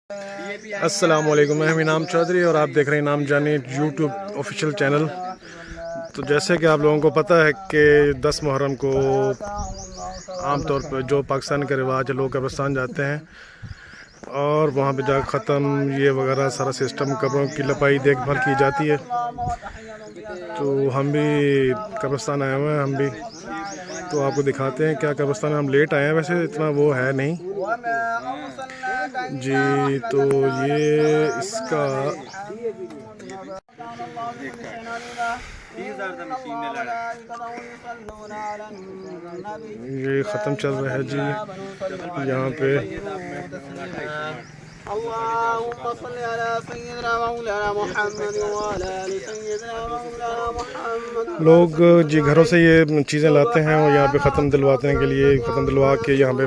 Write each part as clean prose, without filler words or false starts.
السلام علیکم، میں ہوں انعام چودھری اور آپ دیکھ رہے ہیں انعام جانی یوٹیوب آفیشیل چینل۔ تو جیسے کہ آپ لوگوں کو پتہ ہے کہ 10 محرم کو عام طور پہ جو پاکستان کا رواج ہے، لوگ قبرستان جاتے ہیں اور وہاں پہ جا ختم یہ وغیرہ سارا سسٹم، قبروں کی لپائی دیکھ بھال کی جاتی ہے۔ تو ہم بھی قبرستان آئے ہوئے ہیں، ہم بھی تو آپ کو دکھاتے ہیں کیا قبرستان۔ ہم لیٹ آئے ہیں، ویسے اتنا وہ ہے نہیں جی۔ تو یہ اس کا یہ ختم چل رہا ہے جی یہاں پہ۔ اللهم صل على سيدنا مولانا محمد وعلى آل سيدنا مولانا محمد۔ لوگ جی گھروں سے یہ چیزیں لاتے ہیں اور یہاں پہ ختم دلوانے کے لیے، ختم دلوا کے یہاں پہ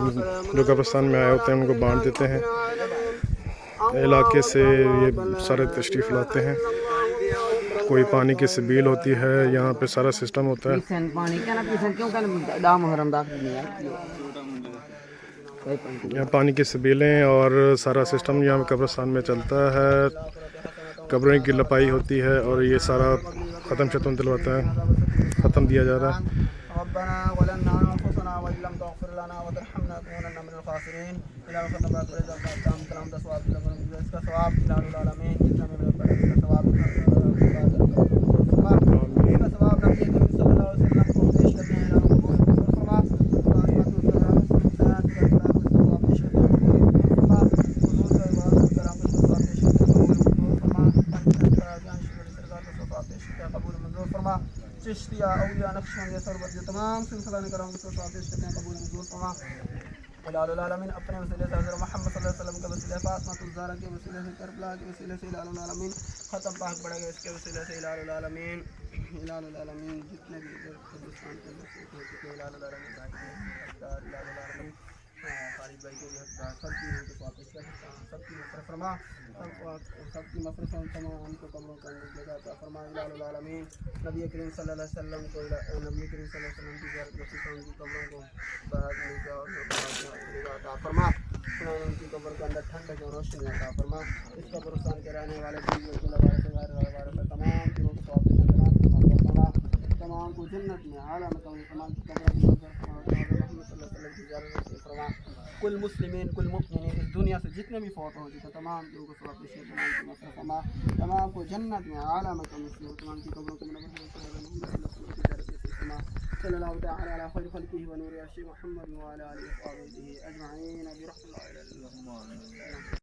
جو قبرستان میں آئے ہوتے ہیں ان کو بانٹ دیتے ہیں۔ علاقے سے یہ سارے تشریف لاتے ہیں، کوئی پانی کی سبیل ہوتی ہے، یہاں پہ سارا سسٹم ہوتا ہے۔ یہاں پانی کی سبیلیں اور سارا سسٹم یہاں قبرستان میں چلتا ہے، قبریں کی لپائی ہوتی ہے اور یہ سارا ختم دلواتا ہے، ختم دیا جا رہا ہے۔ ربنا ظلمنا انفسنا وان لم تغفر لنا وترحمنا لنكونن من الخاسرين۔ الى ختم بات پر جب کلام دا ثواب اس کا ثواب الہ العالمین جتنا میں بڑا اس کا ثواب نبی کریم صلی اللہ علیہ وسلم کو پیش کرتے ہیں۔ چشتیہ اولیاء نقشبندیہ سربت جو تمام سلسلہ نکرام کو ساتھ پیش کرتے ہیں، قبول منظور فرما۔ الہ العالمین اپنے وسیلے سے حضرت محمد صلی اللہ علیہ وسلم کے وسیلے فاطمہ الزہرا کے وسیلے سے، کربلا کے وسیلے سے، الہ العالمین ختم پاک بڑھے گا اس کے وسیلے سے، الہ العالمین جتنے بھی ہندوستان کے اندر سے جتنے الہ العالمین الہ العالمین خالد بھائی کے بھی حقدار، سب کی ان کو ساتھ پیش کر سکتا ہوں، سب کی مغفرت فرما، سب کی مغفرت تمام کو قبروں کا جگہ عطا فرما۔ الہ العالمین نبی کریم صلی اللہ علیہ وسلم کو، نبی کریم صلی اللہ علیہ وسلم کی زیارت نصیب ان کی قبروں کو عطا فرما، ان کی قبر کے اندر ٹھنڈک اور روشنی عطا فرما۔ اس قبرستان کے رہنے والے تمام دنوں کو تمام کو جنت میں اعلیٰ مقام تمام کی قبر فرما۔ کل مسلمین کل مؤمنین اس دنیا سے جتنے بھی فوت ہو چکے تمام لوگوں کو ثواب پیش فرما، تمام کو جنت میں اعلیٰ مقام تمام کی قبروں کو صلی اللہ تعالی علی خیر خلقہ و نور عرشہ محمد وعلی آلہ وصحبہ اجمعین برحمتہ اللہ۔